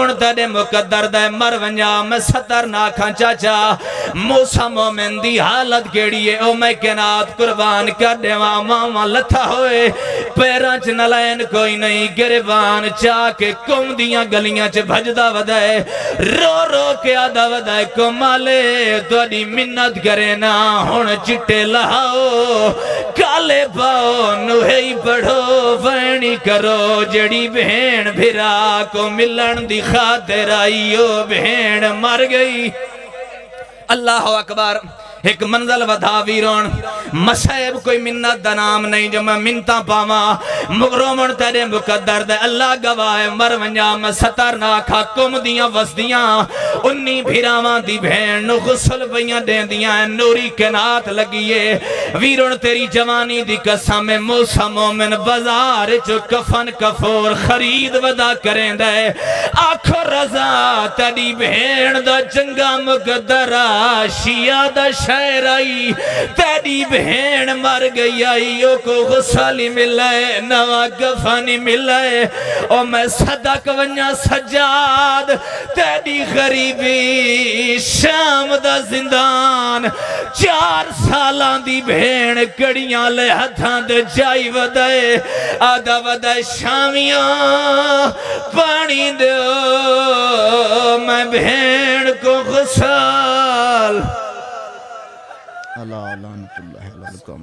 Roman تیرے مقدر دے مر ونجا میں ستر ناکھاں چاچا موسیٰ مومن دی حالت گیڑی ہے او میں کنات قربان کر دے ماما لتھا ہوئے پیرانچ نلین کوئی نہیں گریبان چاکے کم دیاں گلیاں چے بھجدہ ودائے رو رو کے آدھا ودائے کمالے تو دی منت کرے نا ہون چٹے لہاؤ کالے پاؤ نوہی پڑھو وینی کرو جڑی بہن بھرا کو ملن دی خاطر آئیو بہن مر گئی اللہ اکبر ایک منزل ودا ویرون مسائب کوئی منت دا نام نہیں جو میں منتا پاما مغرومن تیرے مقدر دے اللہ گواہ مر ونجا میں ستر ناکھا کم دیاں وسدیاں انی بھیراوان دی بھین غسل بیاں دیں دیاں نوری کنات لگیے ویرون تیری جوانی دی قسم موسیٰ مومن بازار جو کفن کفور خرید ودا کریں دے آنکھو رضا تیری بھین دا جنگا مقدرہ شیعہ دا شہر آئی تیری بہن مر گئی آئی او کو غسالی ملائے نوا گفانی ملائے او میں صدق ونیا سجاد تیری غریبی شام دا زندان 4 سالان دی بہن کڑیاں لے ہتھاں دے جائی ودائے آدھا ودائے شامیاں پانی دو میں بہن کو غسال اللہ لعنت اللہ علیکم